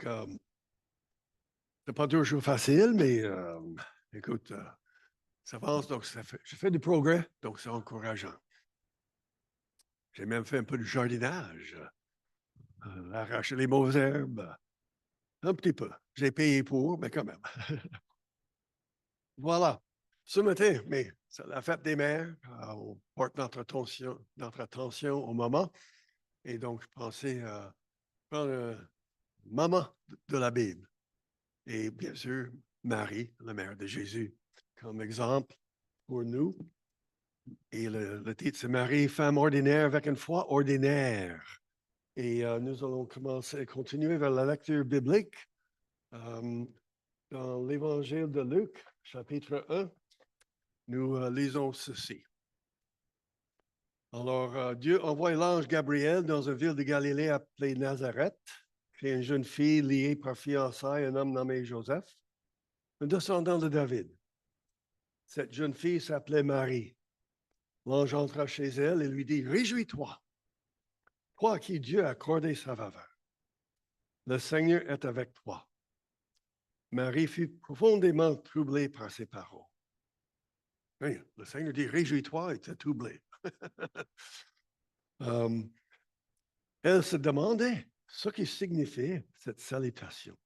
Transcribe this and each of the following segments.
Donc, c'est pas toujours facile, mais écoute, ça avance, donc je fais du progrès, donc c'est encourageant. J'ai même fait un peu de jardinage, arracher les mauvaises herbes, un petit peu. J'ai payé pour, mais quand même. Voilà. Ce matin, mais c'est la fête des mères. On porte notre attention au moment. Et donc, je pensais prendre maman de la Bible. Et bien sûr, Marie, la mère de Jésus, comme exemple pour nous. Et le titre, c'est Marie, femme ordinaire avec une foi ordinaire. Et nous allons continuer vers la lecture biblique dans l'Évangile de Luc, chapitre 1. Nous lisons ceci. Alors, Dieu envoie l'ange Gabriel dans une ville de Galilée appelée Nazareth, chez une jeune fille liée par fiançailles à un homme nommé Joseph, un descendant de David. Cette jeune fille s'appelait Marie. L'ange entra chez elle et lui dit, réjouis-toi, toi à qui Dieu a accordé sa faveur. Le Seigneur est avec toi. Marie fut profondément troublée par ces paroles. Oui, le Seigneur dit, réjouis-toi et t'es troublé. Elle se demandait ce qui signifiait cette salutation.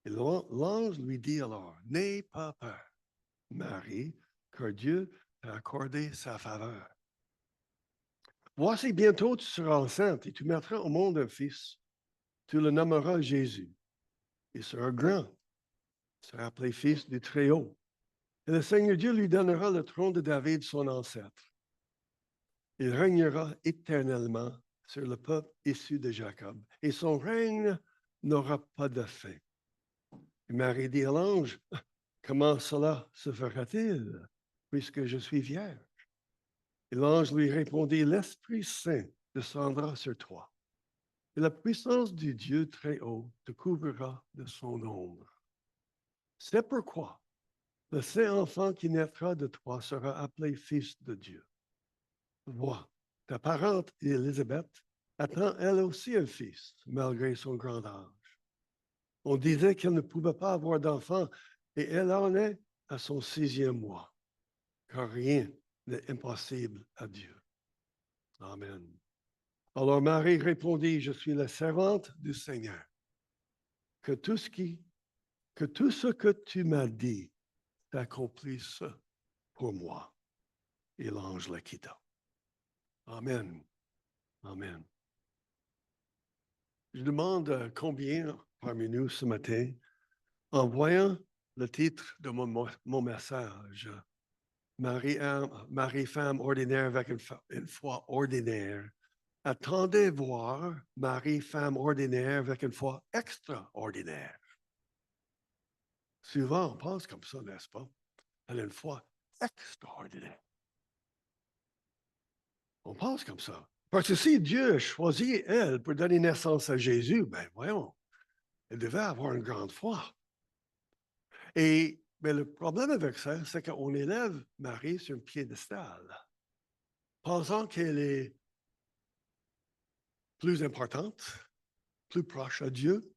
Et l'ange lui dit alors, n'aie pas peur, Marie, car Dieu t'a accordé sa faveur. Voici bientôt tu seras enceinte et tu mettras au monde un fils. Tu le nommeras Jésus. Il sera grand. Il sera appelé fils du Très-Haut. Et le Seigneur Dieu lui donnera le trône de David, son ancêtre. Il régnera éternellement sur le peuple issu de Jacob. Et son règne n'aura pas de fin. Et Marie dit à l'ange, comment cela se fera-t-il, puisque je suis vierge? Et l'ange lui répondit, l'Esprit Saint descendra sur toi. Et la puissance du Dieu très haut te couvrira de son ombre. C'est pourquoi le saint enfant qui naîtra de toi sera appelé Fils de Dieu. Vois, ta parente Élisabeth attend elle aussi un fils, malgré son grand âge. On disait qu'elle ne pouvait pas avoir d'enfant, et elle en est à son 6e mois, car rien n'est impossible à Dieu. Amen. Alors Marie répondit, je suis la servante du Seigneur. Que tout ce que tu m'as dit s'accomplisse pour moi. Et l'ange la quitta. Amen. Amen. Je demande combien parmi nous ce matin, en voyant le titre de mon message, Marie, femme ordinaire avec une foi ordinaire, attendez voir Marie, femme ordinaire avec une foi extraordinaire. Souvent, on pense comme ça, n'est-ce pas? Elle a une foi extraordinaire. On pense comme ça. Parce que si Dieu a choisi elle pour donner naissance à Jésus, ben voyons, elle devait avoir une grande foi. Et mais le problème avec ça, c'est qu'on élève Marie sur un piédestal, pensant qu'elle est plus importante, plus proche à Dieu.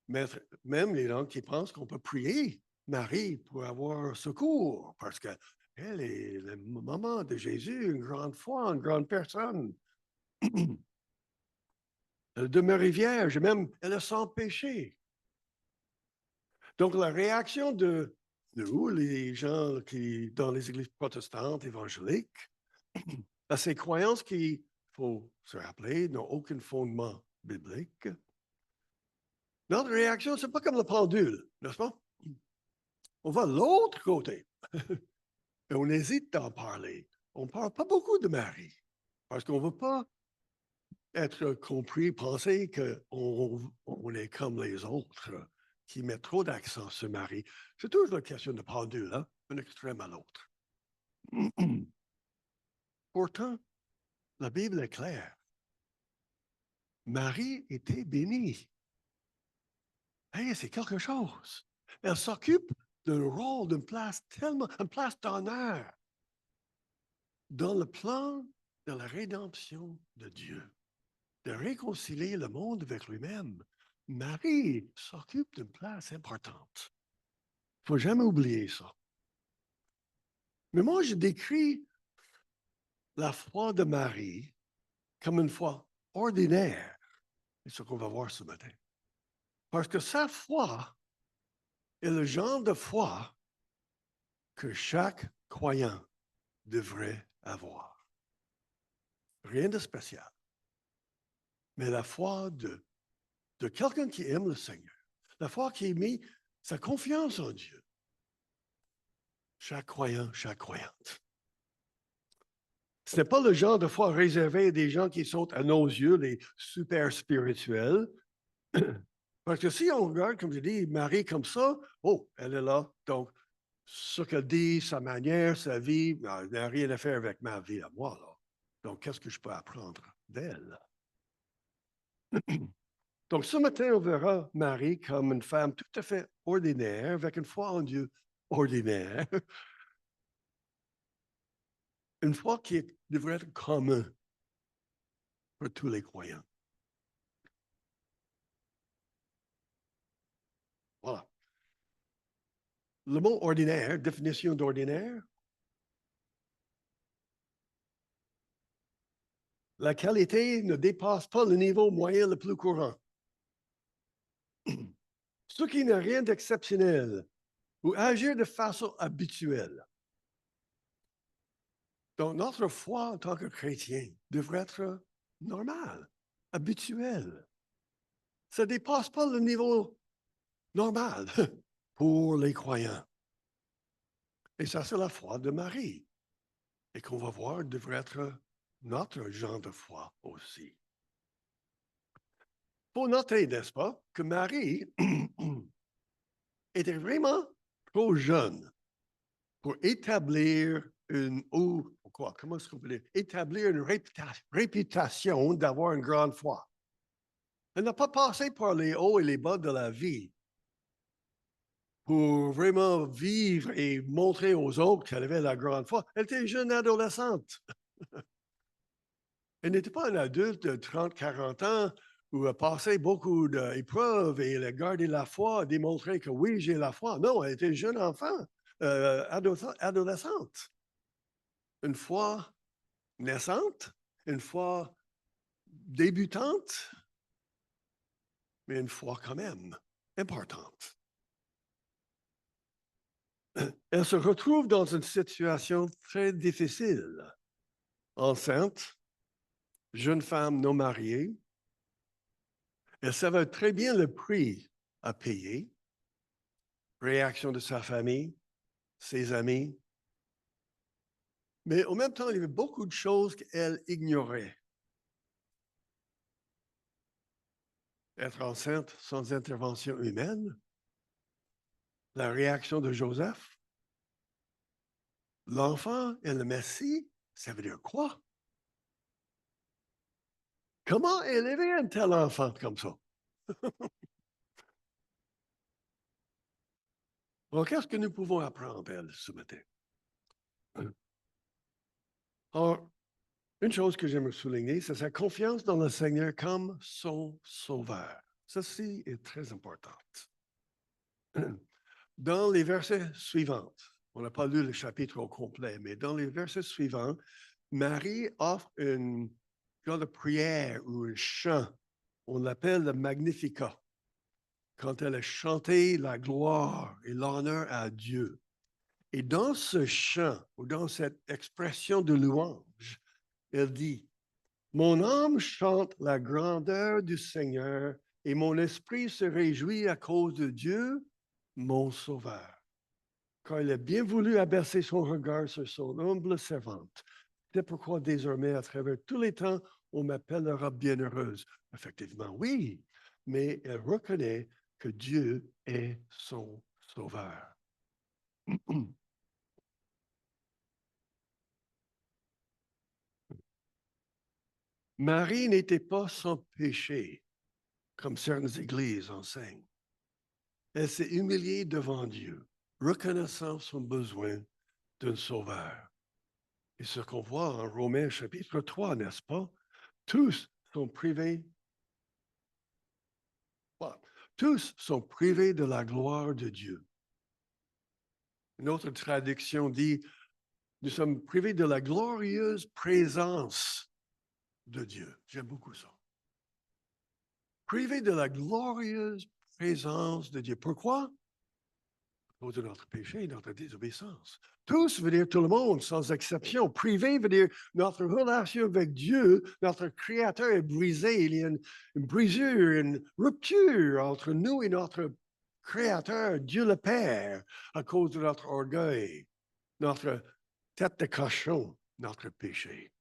Même les gens qui pensent qu'on peut prier Marie pour avoir secours, parce qu'elle est la maman de Jésus, une grande foi, une grande personne. Elle demeure vierge, même elle est sans péché. Donc, la réaction de nous, les gens qui, dans les églises protestantes évangéliques, à ces croyances qui, il faut se rappeler, n'ont aucun fondement biblique, notre réaction, ce n'est pas comme le pendule, n'est-ce pas? On va de l'autre côté. Et on hésite d'en parler. On ne parle pas beaucoup de Marie, parce qu'on ne veut pas être compris, penser qu'on est comme les autres qui mettent trop d'accent sur Marie. C'est toujours une question de pendule, hein? Un extrême à l'autre. Pourtant, la Bible est claire. Marie était bénie. Hey, c'est quelque chose. Elle s'occupe d'un rôle, d'une place une place d'honneur dans le plan de la rédemption de Dieu, de réconcilier le monde avec lui-même. Marie s'occupe d'une place importante. Il ne faut jamais oublier ça. Mais moi, je décris la foi de Marie comme une foi ordinaire. C'est ce qu'on va voir ce matin. Parce que sa foi est le genre de foi que chaque croyant devrait avoir. Rien de spécial. Mais la foi de quelqu'un qui aime le Seigneur. La foi qui a mis sa confiance en Dieu. Chaque croyant, chaque croyante. Ce n'est pas le genre de foi réservé à des gens qui sont, à nos yeux, les super spirituels. Parce que si on regarde, comme je dis, Marie comme ça, oh, elle est là. Donc, ce qu'elle dit, sa manière, sa vie, n'a rien à faire avec ma vie à moi. Là. Donc, qu'est-ce que je peux apprendre d'elle? Donc, ce matin, on verra Marie comme une femme tout à fait ordinaire, avec une foi en Dieu ordinaire. Une foi qui devrait être commune pour tous les croyants. Voilà. Le mot ordinaire, définition d'ordinaire, la qualité ne dépasse pas le niveau moyen le plus courant. Ce qui n'a rien d'exceptionnel ou agir de façon habituelle. Donc, notre foi en tant que chrétien devrait être normale, habituelle. Ça ne dépasse pas le niveau normal pour les croyants. Et ça, c'est la foi de Marie. Et qu'on va voir devrait être notre genre de foi aussi. Il faut noter, n'est-ce pas, que Marie était vraiment trop jeune pour établir une, ou quoi, comment est-ce qu'on peut dire, établir une réputation d'avoir une grande foi. Elle n'a pas passé par les hauts et les bas de la vie pour vraiment vivre et montrer aux autres qu'elle avait la grande foi. Elle était une jeune adolescente. Elle n'était pas une adulte de 30, 40 ans où a passé beaucoup d'épreuves et elle a gardé la foi, a démontré que oui, j'ai la foi. Non, elle était une jeune enfant, adolescente. Une foi naissante, une foi débutante, mais une foi quand même importante. Elle se retrouve dans une situation très difficile. Enceinte, jeune femme non mariée, elle savait très bien le prix à payer. Réaction de sa famille, ses amis. Mais en même temps, il y avait beaucoup de choses qu'elle ignorait. Être enceinte sans intervention humaine, la réaction de Joseph, l'enfant et le Messie, ça veut dire quoi? Comment élever un tel enfant comme ça? Alors, qu'est-ce que nous pouvons apprendre d'elle ce matin? Alors, une chose que j'aimerais souligner, c'est sa confiance dans le Seigneur comme son sauveur. Ceci est très important. Dans les versets suivants, on n'a pas lu le chapitre au complet, mais dans les versets suivants, Marie offre une genre de prière ou un chant. On l'appelle le Magnificat. Quand elle a chanté la gloire et l'honneur à Dieu. Et dans ce chant, ou dans cette expression de louange, elle dit, mon âme chante la grandeur du Seigneur et mon esprit se réjouit à cause de Dieu, mon Sauveur. Car il a bien voulu abaisser son regard sur son humble servante. C'est pourquoi désormais, à travers tous les temps, on m'appellera bienheureuse. Effectivement, oui, mais elle reconnaît que Dieu est son Sauveur. Marie n'était pas sans péché, comme certaines églises enseignent. Elle s'est humiliée devant Dieu, reconnaissant son besoin d'un sauveur. Et ce qu'on voit en Romains chapitre 3, n'est-ce pas? Tous sont privés Voilà. Tous sont privés de la gloire de Dieu. Une autre traduction dit, nous sommes privés de la glorieuse présence de Dieu. J'aime beaucoup ça. Privés de la glorieuse présence de Dieu. Pourquoi? À cause de notre péché et notre désobéissance. Tous veut dire tout le monde, sans exception. Privé veut dire notre relation avec Dieu, notre Créateur est brisé. Il y a une brisure, une rupture entre nous et notre Créateur, Dieu le Père, à cause de notre orgueil, notre tête de cochon, notre péché.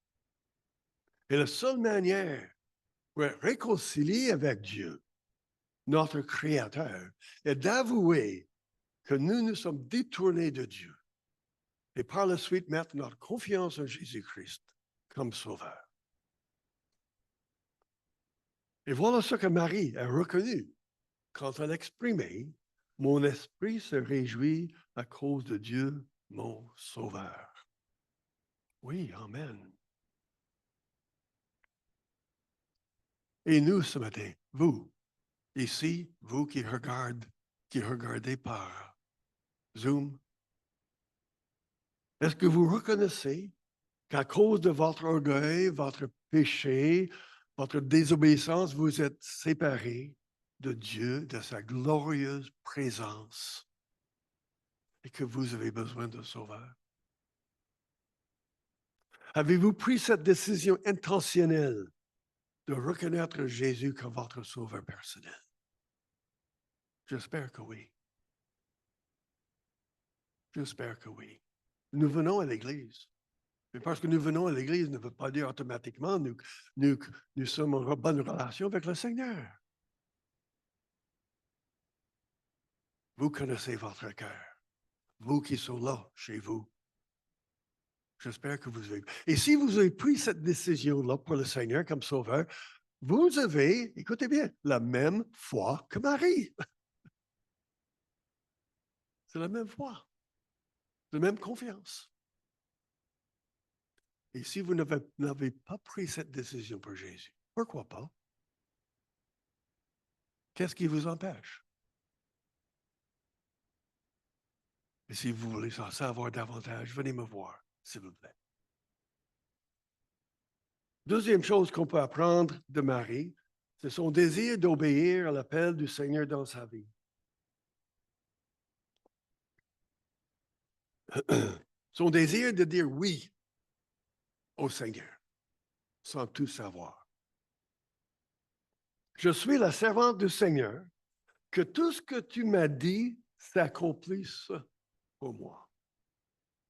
Et la seule manière pour être réconcilié avec Dieu, notre Créateur, est d'avouer que nous nous sommes détournés de Dieu et par la suite mettre notre confiance en Jésus-Christ comme Sauveur. Et voilà ce que Marie a reconnu quand elle exprimait « Mon esprit se réjouit à cause de Dieu, mon Sauveur. » Oui, Amen. Et nous, ce matin, vous, ici, vous qui regardez par Zoom, est-ce que vous reconnaissez qu'à cause de votre orgueil, votre péché, votre désobéissance, vous êtes séparés de Dieu, de sa glorieuse présence, et que vous avez besoin de Sauveur? Avez-vous pris cette décision intentionnelle de reconnaître Jésus comme votre Sauveur personnel? J'espère que oui. J'espère que oui. Nous venons à l'Église. Mais parce que nous venons à l'Église ne veut pas dire automatiquement nous sommes en bonne relation avec le Seigneur. Vous connaissez votre cœur. Vous qui sont là, chez vous. J'espère que vous avez. Et si vous avez pris cette décision-là pour le Seigneur comme Sauveur, vous avez, écoutez bien, la même foi que Marie. C'est la même foi, la même confiance. Et si vous n'avez pas pris cette décision pour Jésus, pourquoi pas? Qu'est-ce qui vous empêche? Et si vous voulez en savoir davantage, venez me voir, s'il vous plaît. Deuxième chose qu'on peut apprendre de Marie, c'est son désir d'obéir à l'appel du Seigneur dans sa vie. Son désir de dire oui au Seigneur, sans tout savoir. Je suis la servante du Seigneur, que tout ce que tu m'as dit s'accomplisse pour moi.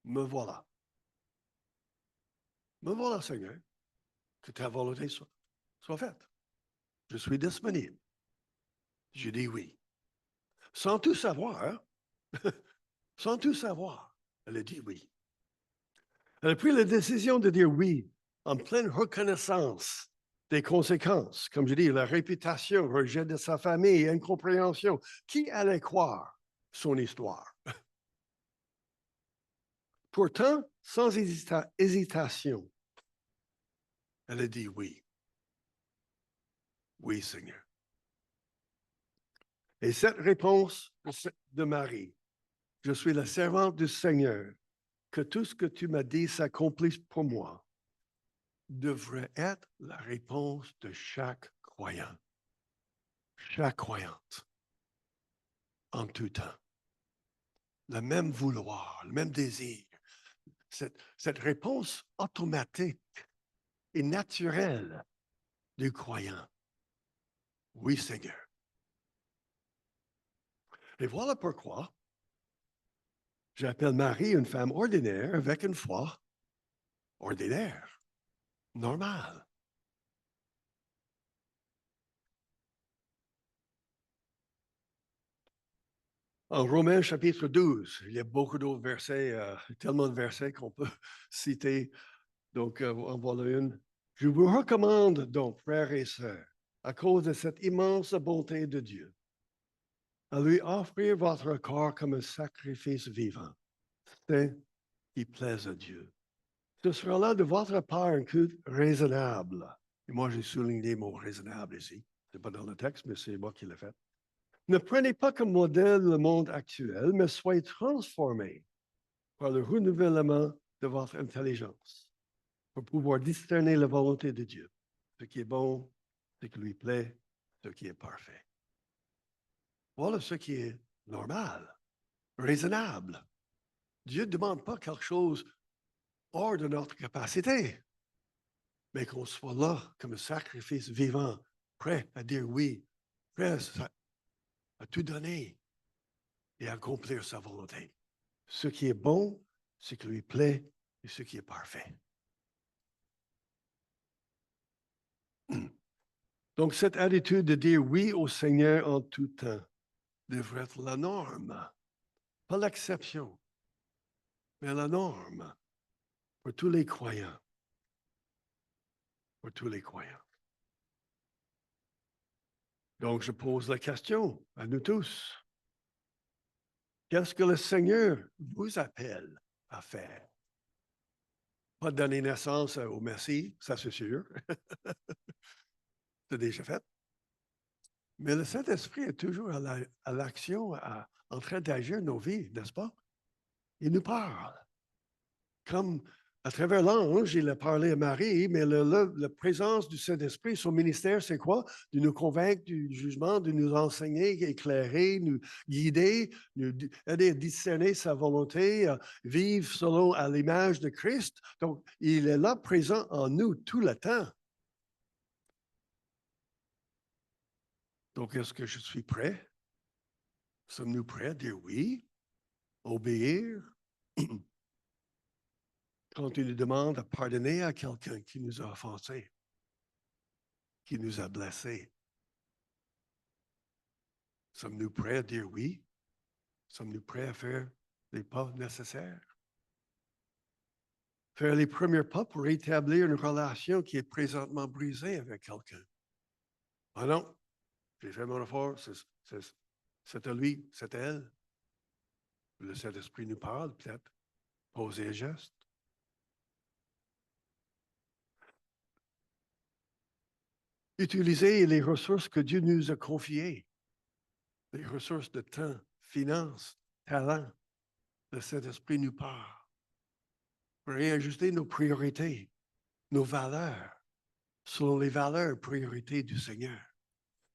Me voilà. Me voilà, Seigneur, que ta volonté soit faite. Je suis disponible. Je dis oui. Sans tout savoir, sans tout savoir, elle a dit oui. Elle a pris la décision de dire oui en pleine reconnaissance des conséquences. Comme je dis, la réputation, rejet de sa famille, incompréhension. Qui allait croire son histoire? Pourtant, sans hésitation, elle a dit oui. Oui, Seigneur. Et cette réponse de Marie, je suis la servante du Seigneur, que tout ce que tu m'as dit s'accomplisse pour moi, devrait être la réponse de chaque croyant, chaque croyante, en tout temps. Le même vouloir, le même désir, cette réponse automatique et naturelle du croyant. Oui, Seigneur. Et voilà pourquoi j'appelle Marie une femme ordinaire avec une foi ordinaire, normale. En Romains chapitre 12, il y a beaucoup d'autres versets, tellement de versets qu'on peut citer. Donc, en voilà une. Je vous recommande donc, frères et sœurs, à cause de cette immense bonté de Dieu, à lui offrir votre corps comme un sacrifice vivant, saint qui plaise à Dieu. Ce sera là de votre part un culte raisonnable. Et moi, j'ai souligné les mots raisonnable ici. Ce n'est pas dans le texte, mais c'est moi qui l'ai fait. Ne prenez pas comme modèle le monde actuel, mais soyez transformés par le renouvellement de votre intelligence pour pouvoir discerner la volonté de Dieu, ce qui est bon, ce qui lui plaît, ce qui est parfait. Voilà ce qui est normal, raisonnable. Dieu ne demande pas quelque chose hors de notre capacité, mais qu'on soit là comme un sacrifice vivant, prêt à dire oui, prêt à tout donner et à accomplir sa volonté. Ce qui est bon, ce qui lui plaît et ce qui est parfait. Donc, cette attitude de dire oui au Seigneur en tout temps devrait être la norme, pas l'exception, mais la norme pour tous les croyants. Pour tous les croyants. Donc, je pose la question à nous tous. Qu'est-ce que le Seigneur vous appelle à faire? Pas donner naissance au Messie, ça c'est sûr. C'est déjà fait. Mais le Saint-Esprit est toujours à l'action, en train d'agir nos vies, n'est-ce pas? Il nous parle. Comme à travers l'ange, il a parlé à Marie, mais la présence du Saint-Esprit, son ministère, c'est quoi? De nous convaincre du jugement, de nous enseigner, éclairer, nous guider, nous aider à discerner sa volonté, à vivre selon à l'image de Christ. Donc, il est là présent en nous tout le temps. Donc, est-ce que je suis prêt? Sommes-nous prêts à dire oui, obéir? Quand il nous demande de pardonner à quelqu'un qui nous a offensés, qui nous a blessés. Sommes-nous prêts à dire oui? Sommes-nous prêts à faire les pas nécessaires? Faire les premiers pas pour établir une relation qui est présentement brisée avec quelqu'un. Ah non, j'ai fait mon effort, c'est à lui, c'est à elle. Le Saint-Esprit nous parle, peut-être. Poser un geste. Utiliser les ressources que Dieu nous a confiées. Les ressources de temps, finances, talent. Le Saint-Esprit nous parle. Pour réajuster nos priorités, nos valeurs, selon les valeurs, priorités du Seigneur.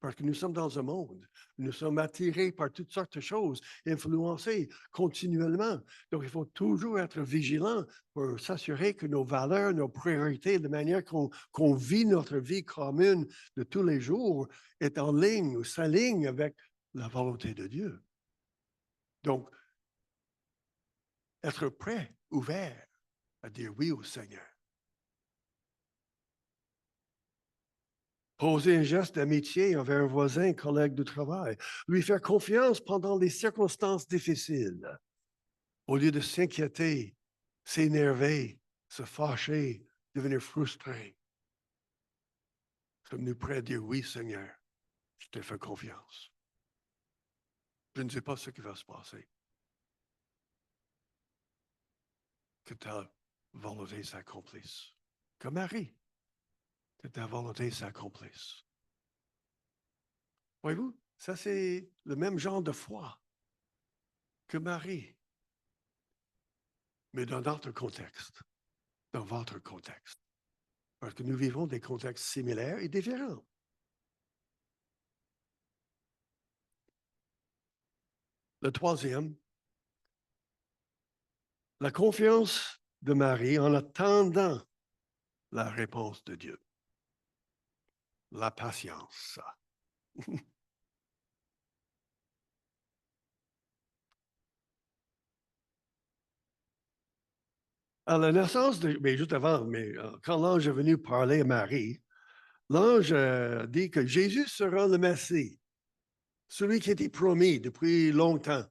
Parce que nous sommes dans un monde, nous sommes attirés par toutes sortes de choses, influencés continuellement. Donc, il faut toujours être vigilant pour s'assurer que nos valeurs, nos priorités, de manière qu'on vit notre vie commune de tous les jours, est en ligne ou s'aligne avec la volonté de Dieu. Donc, être prêt, ouvert à dire oui au Seigneur. Poser un geste d'amitié envers un voisin, collègue de travail. Lui faire confiance pendant les circonstances difficiles. Au lieu de s'inquiéter, s'énerver, se fâcher, devenir frustré. Sommes-nous prêts à dire oui, Seigneur, je te fais confiance. Je ne sais pas ce qui va se passer. Que ta volonté s'accomplisse. Comme Marie, que ta volonté s'accomplisse. Voyez-vous, ça c'est le même genre de foi que Marie, mais dans notre contexte, dans votre contexte. Parce que nous vivons des contextes similaires et différents. Le troisième, la confiance de Marie en attendant la réponse de Dieu. La patience. À la naissance, mais juste avant, quand l'ange est venu parler à Marie, l'ange dit que Jésus sera le Messie, celui qui était promis depuis longtemps.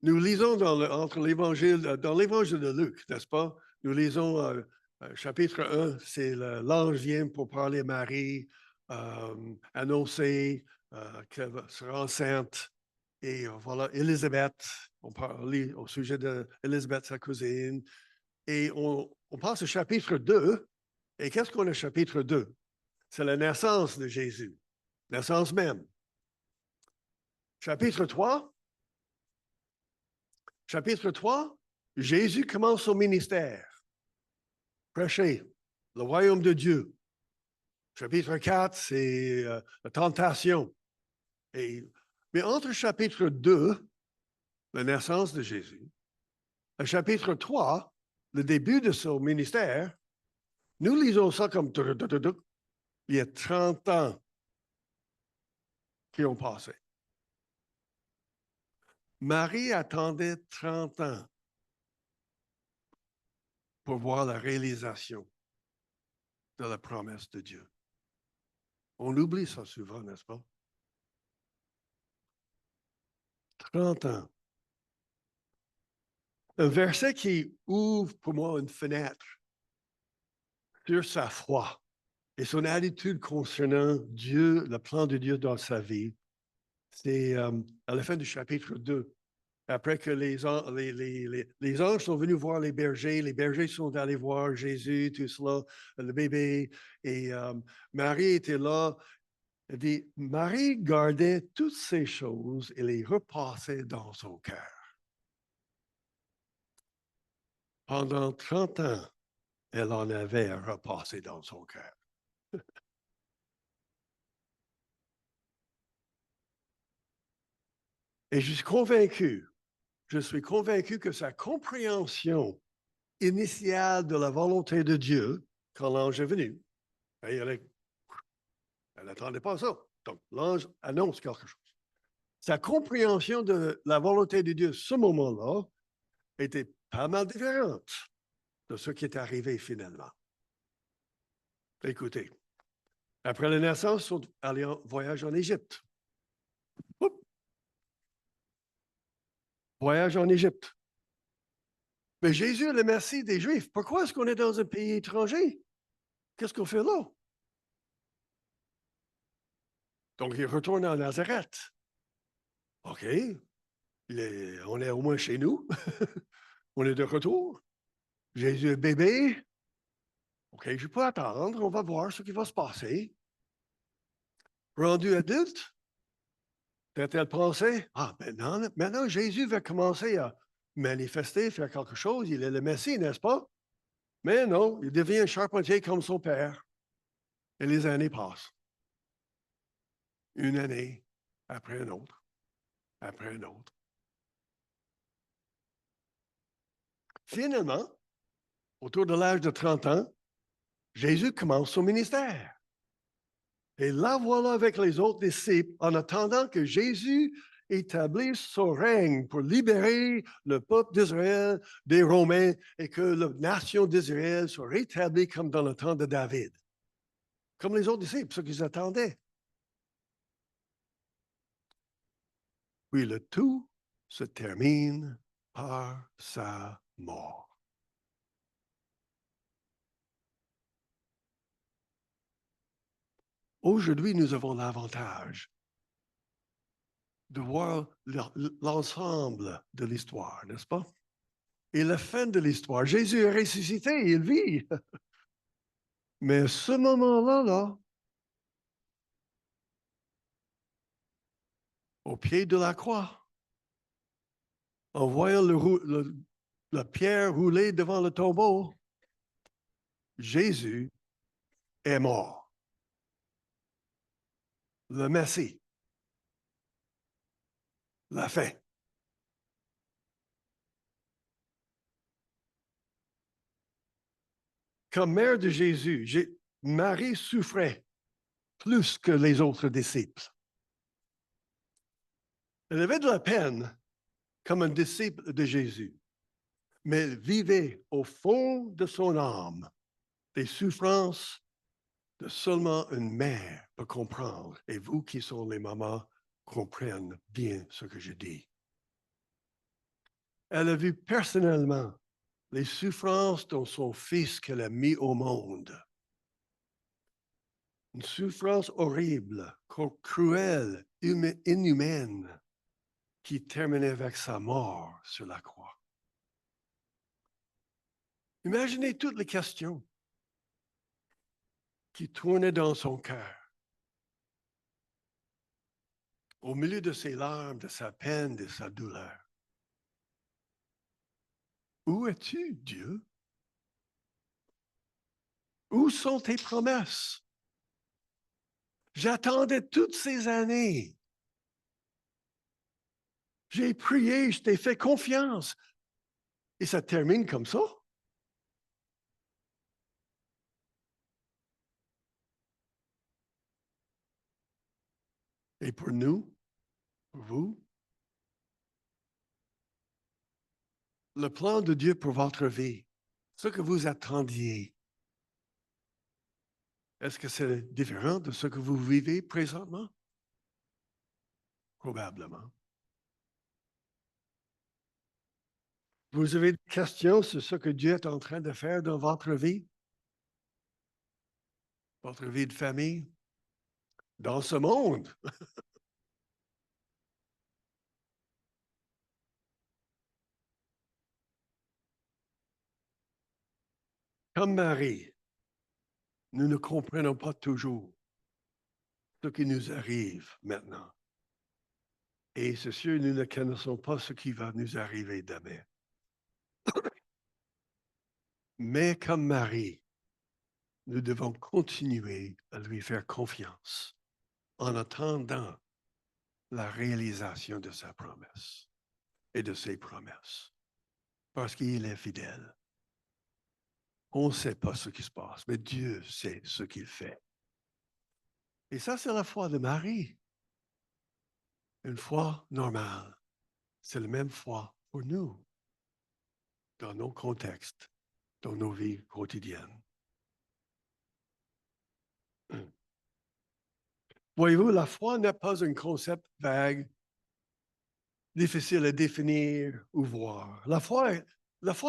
Nous lisons dans l'évangile de Luc, n'est-ce pas? Nous lisons chapitre 1, c'est l'ange vient pour parler à Marie, annoncer qu'elle sera enceinte. Et voilà, Élisabeth, on parle au sujet d'Élisabeth, sa cousine. Et on passe au chapitre 2, Et qu'est-ce qu'on a au chapitre 2? C'est la naissance de Jésus, naissance même. Chapitre 3, Jésus commence son ministère. Prêcher le royaume de Dieu. Chapitre 4, c'est la tentation. Mais entre chapitre 2, la naissance de Jésus, et chapitre 3, le début de son ministère, nous lisons ça comme il y a 30 ans qui ont passé. Marie attendait 30 ans pour voir la réalisation de la promesse de Dieu. On oublie ça souvent, n'est-ce pas? 30 ans. Un verset qui ouvre pour moi une fenêtre sur sa foi et son attitude concernant Dieu, le plan de Dieu dans sa vie. C'est à la fin du chapitre 2. Après que les anges sont venus voir les bergers sont allés voir Jésus, tout cela, le bébé, et Marie était là. Elle dit, Marie gardait toutes ces choses et les repassait dans son cœur. Pendant 30 ans, elle en avait à repasser dans son cœur. Et je suis convaincu que sa compréhension initiale de la volonté de Dieu, quand l'ange est venu, elle n'attendait pas ça. Donc, l'ange annonce quelque chose. Sa compréhension de la volonté de Dieu, ce moment-là, était pas mal différente de ce qui est arrivé finalement. Écoutez, après la naissance, ils sont allés en voyage en Égypte. Oups. Voyage en Égypte. Mais Jésus est le Messie des Juifs. Pourquoi est-ce qu'on est dans un pays étranger? Qu'est-ce qu'on fait là? Donc, il retourne à Nazareth. OK. On est au moins chez nous. On est de retour. Jésus est bébé. OK, je peux attendre. On va voir ce qui va se passer. Rendu adulte, peut-être pensé, maintenant, Jésus va commencer à manifester, faire quelque chose. Il est le Messie, n'est-ce pas? Mais non, il devient un charpentier comme son père. Et les années passent. Une année après une autre, après une autre. Finalement, autour de l'âge de 30 ans, Jésus commence son ministère. Et là, voilà avec les autres disciples, en attendant que Jésus établisse son règne pour libérer le peuple d'Israël des Romains et que la nation d'Israël soit rétablie comme dans le temps de David. Comme les autres disciples, ce qu'ils attendaient. Puis le tout se termine par sa mort. Aujourd'hui, nous avons l'avantage de voir l'ensemble de l'histoire, n'est-ce pas? Et la fin de l'histoire. Jésus est ressuscité, il vit. Mais ce moment-là, au pied de la croix, en voyant la pierre rouler devant le tombeau, Jésus est mort. Le Messie. La fin. Comme mère de Jésus, Marie souffrait plus que les autres disciples. Elle avait de la peine comme un disciple de Jésus, mais elle vivait au fond de son âme des souffrances que seulement une mère peut comprendre. Et vous qui sont les mamans comprennent bien ce que je dis. Elle a vu personnellement les souffrances de son fils qu'elle a mis au monde. Une souffrance horrible, cruelle, inhumaine, qui terminait avec sa mort sur la croix. Imaginez toutes les questions. qui tournait dans son cœur. Au milieu de ses larmes, de sa peine, de sa douleur. Où es-tu, Dieu? Où sont tes promesses? J'attendais toutes ces années. J'ai prié, je t'ai fait confiance. Et ça termine comme ça? Et pour nous, pour vous, le plan de Dieu pour votre vie, ce que vous attendiez, est-ce que c'est différent de ce que vous vivez présentement? Probablement. Vous avez des questions sur ce que Dieu est en train de faire dans votre vie de famille, dans ce monde. Comme Marie, nous ne comprenons pas toujours ce qui nous arrive maintenant. Et c'est sûr, nous ne connaissons pas ce qui va nous arriver demain. Mais comme Marie, nous devons continuer à lui faire confiance en attendant la réalisation de sa promesse et de ses promesses, parce qu'il est fidèle. On ne sait pas ce qui se passe, mais Dieu sait ce qu'il fait. Et ça, c'est la foi de Marie. Une foi normale. C'est la même foi pour nous, dans nos contextes, dans nos vies quotidiennes. Voyez-vous, la foi n'est pas un concept vague, difficile à définir ou voir. La foi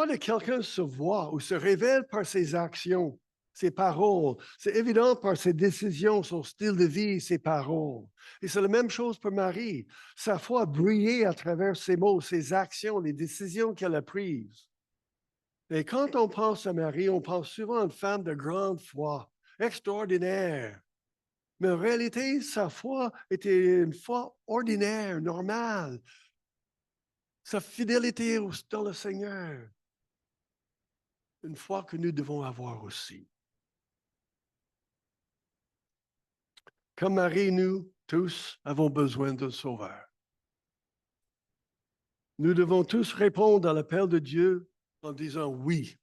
de quelqu'un se voit ou se révèle par ses actions, ses paroles. C'est évident par ses décisions, son style de vie, ses paroles. Et c'est la même chose pour Marie. Sa foi brillait à travers ses mots, ses actions, les décisions qu'elle a prises. Et quand on pense à Marie, on pense souvent à une femme de grande foi, extraordinaire. Mais en réalité, sa foi était une foi ordinaire, normale. Sa fidélité dans le Seigneur, une foi que nous devons avoir aussi. Comme Marie, nous tous avons besoin d'un sauveur. Nous devons tous répondre à l'appel de Dieu en disant oui,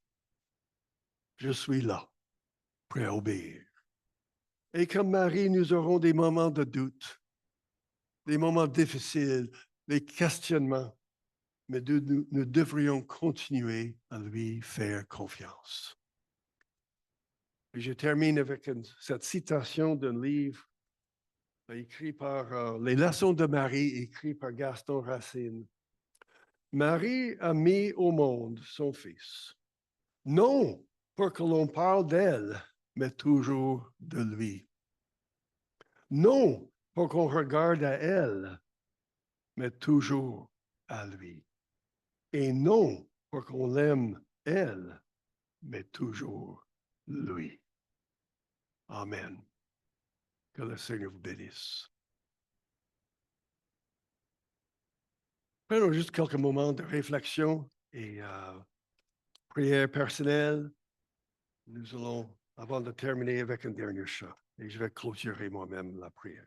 je suis là, prêt à obéir. Et comme Marie, nous aurons des moments de doute, des moments difficiles, des questionnements, mais nous devrions continuer à lui faire confiance. Et je termine avec cette citation d'un livre écrit par Les Leçons de Marie, écrit par Gaston Racine. Marie a mis au monde son fils, non pour que l'on parle d'elle, mais toujours de lui. Non pour qu'on regarde à elle, mais toujours à lui. Et non pour qu'on l'aime elle, mais toujours lui. Amen. Que le Seigneur vous bénisse. Prenons juste quelques moments de réflexion et prière personnelle. Nous allons, avant de terminer, avec un dernier chant. Et je vais clôturer moi-même la prière.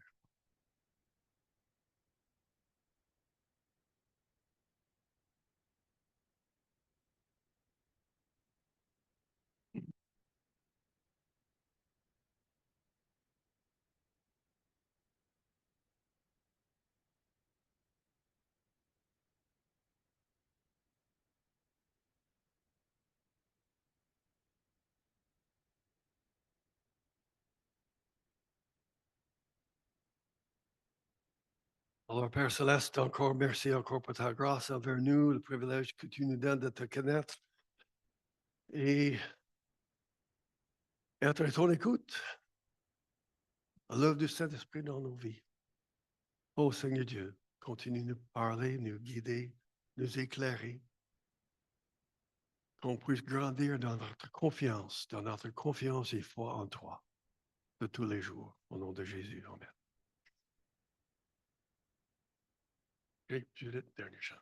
Alors, Père Céleste, encore merci encore pour ta grâce envers nous, le privilège que tu nous donnes de te connaître et être à ton écoute à l'œuvre du Saint-Esprit dans nos vies. Ô Seigneur Dieu, continue de nous parler, nous guider, nous éclairer, qu'on puisse grandir dans notre confiance et foi en toi. de tous les jours. Au nom de Jésus. Amen. OK, Judith, dernier chant.